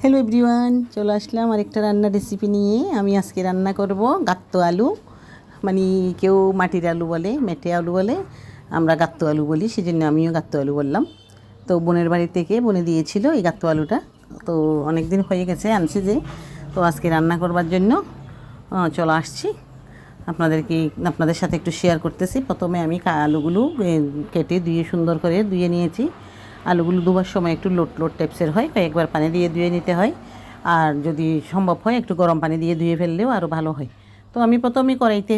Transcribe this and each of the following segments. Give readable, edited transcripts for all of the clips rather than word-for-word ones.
Hello everyone, চলে আসলাম আরেকটা রান্নার রেসিপি নিয়ে। আমি আজকে রান্না করব গাত্তো আলু। মানে কেউ মাটির আলু বলে, মেটে আলু বলে, আমরা গাত্তো আলু বলি, সেজন্য আমিও গাত্তো আলু বললাম। তো বোনের বাড়ি থেকে বনে দিয়েছিল এই গাত্তো আলুটা। তো অনেক দিন হয়ে গেছে আনছি যে, তো আজকে রান্না করবার জন্য চলে আসছি। আপনাদের সাথে একটু শেয়ার করতেছি। প্রথমে আমি আলুগুলো কেটে ধুয়ে সুন্দর করে ধুয়ে নিয়েছি। আলুগুলো ধোবার সময় একটু লোট লোট টাইপসের হয়, কয়েকবার পানি দিয়ে ধুয়ে নিতে হয়। আর যদি সম্ভব হয় একটু গরম পানি দিয়ে ধুয়ে ফেললেও আরও ভালো হয়। তো আমি প্রথমে কড়াইতে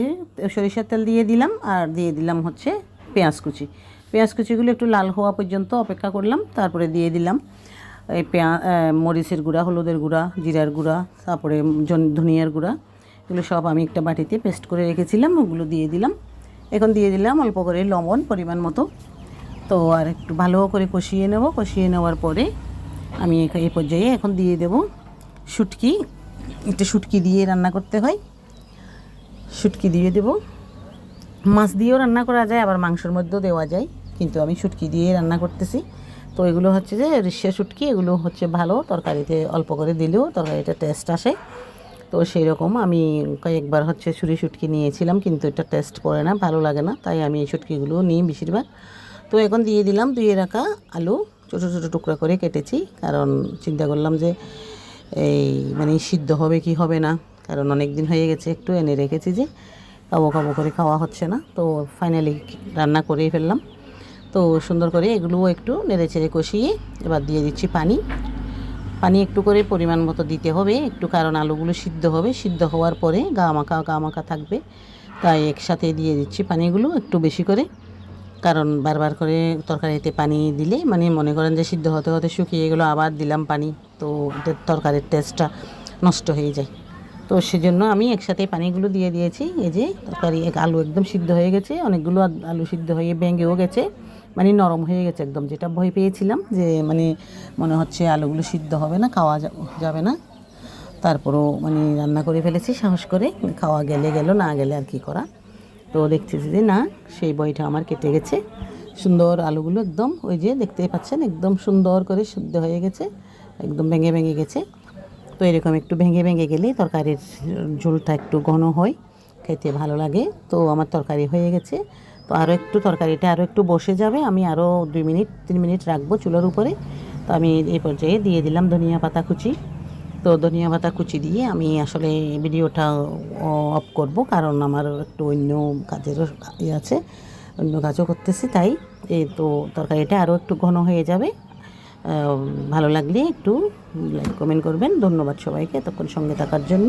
সরিষার তেল দিয়ে দিলাম, আর দিয়ে দিলাম হচ্ছে পেঁয়াজ কুচি। পেঁয়াজ কুচিগুলো একটু লাল হওয়া পর্যন্ত অপেক্ষা করলাম, তারপরে দিয়ে দিলাম এই মরিচের গুঁড়া, হলুদের গুঁড়া, জিরার গুঁড়া, তারপরে ধনিয়ার গুঁড়া। এগুলো সব আমি একটা বাটিতে পেস্ট করে রেখেছিলাম, ওগুলো দিয়ে দিলাম। এখন দিয়ে দিলাম অল্প করে লবণ পরিমাণ মতো। তো আর একটু ভালো করে কষিয়ে নেব। কষিয়ে নেওয়ার পরে আমি এই পর্যায়ে এখন দিয়ে দেব শুটকি। একটু শুটকি দিয়ে রান্না করতে হয়, শুটকি দিয়ে দেব। মাছ দিয়েও রান্না করা যায়, আবার মাংসের মধ্যেও দেওয়া যায়, কিন্তু আমি শুটকি দিয়ে রান্না করতেছি। তো এগুলো হচ্ছে যে রিসে শুটকি, এগুলো হচ্ছে ভালো, তরকারিতে অল্প করে দিলেও তরকারিটা টেস্ট আসে। তো সেই রকম আমি কয়েকবার হচ্ছে ছুরি শুটকি নিয়েছিলাম, কিন্তু এটা টেস্ট পড়ে না, ভালো লাগে না, তাই আমি এই শুটকিগুলো নিই বেশিরভাগ। তো এখন দিয়ে দিলাম ধুয়ে রাখা আলু, ছোটো ছোটো টুকরা করে কেটেছি, কারণ চিন্তা করলাম যে এই মানে সিদ্ধ হবে কি হবে না, কারণ অনেক দিন হয়ে গেছে, একটু এনে রেখেছি যে কাবো কাবো করে খাওয়া হচ্ছে না। তো ফাইনালি রান্না করেই ফেললাম। তো সুন্দর করে এগুলোও একটু নেড়ে চেড়ে কষিয়ে এবার দিয়ে দিচ্ছি পানি। পানি একটু করে পরিমাণ মতো দিতে হবে একটু, কারণ আলুগুলো সিদ্ধ হবে, সিদ্ধ হওয়ার পরে গা মাখা থাকবে, তাই একসাথে দিয়ে দিচ্ছি পানিগুলো একটু বেশি করে। কারণ বারবার করে তরকারিতে পানি দিলে মানে মনে করেন যে সিদ্ধ হতে হতে শুকিয়ে গেলো, আবার দিলাম পানি, তো এটা তরকারির টেস্টটা নষ্ট হয়ে যায়। তো সেজন্য আমি একসাথে পানিগুলো দিয়ে দিয়েছি। এই যে তরকারি আলু একদম সিদ্ধ হয়ে গেছে, অনেকগুলো আলু সিদ্ধ হয়ে ভেঙেও গেছে, মানে নরম হয়ে গেছে একদম, যেটা ভয় পেয়েছিলাম যে মানে মনে হচ্ছে আলুগুলো সিদ্ধ হবে না, খাওয়া যাবে না। তারপরও মানে রান্না করে ফেলেছি সাহস করে, খাওয়া গেলে গেল, না গেলে আর কি করা। তো দেখতেছি যে না, সেই বইটা আমার কেটে গেছে। সুন্দর আলুগুলো একদম ওই যে দেখতেই পাচ্ছেন একদম সুন্দর করে সিদ্ধ হয়ে গেছে, একদম ভেঙে ভেঙে গেছে। তো এরকম একটু ভেঙে ভেঙে গেলে তরকারির ঝোলটা একটু ঘন হয়, খেতে ভালো লাগে। তো আমার তরকারি হয়ে গেছে। তো আরও একটু তরকারিটা আরও একটু বসে যাবে, আমি আরও 2-3 মিনিট রাখবো চুলার উপরে। তো আমি এই পর্যায়ে দিয়ে দিলাম ধনিয়া পাতা কুচি। তো ধনিয়া পাতা কুচি দিয়ে আমি আসলে ভিডিওটা অফ করব, কারণ আমার একটু অন্য কাজেরও আছে, অন্য কাজও করতেছি, তাই এই তো তরকারিটা আরও একটু ঘন হয়ে যাবে। ভালো লাগলে একটু লাইক কমেন্ট করবেন। ধন্যবাদ সবাইকে এতক্ষণ সঙ্গে থাকার জন্য।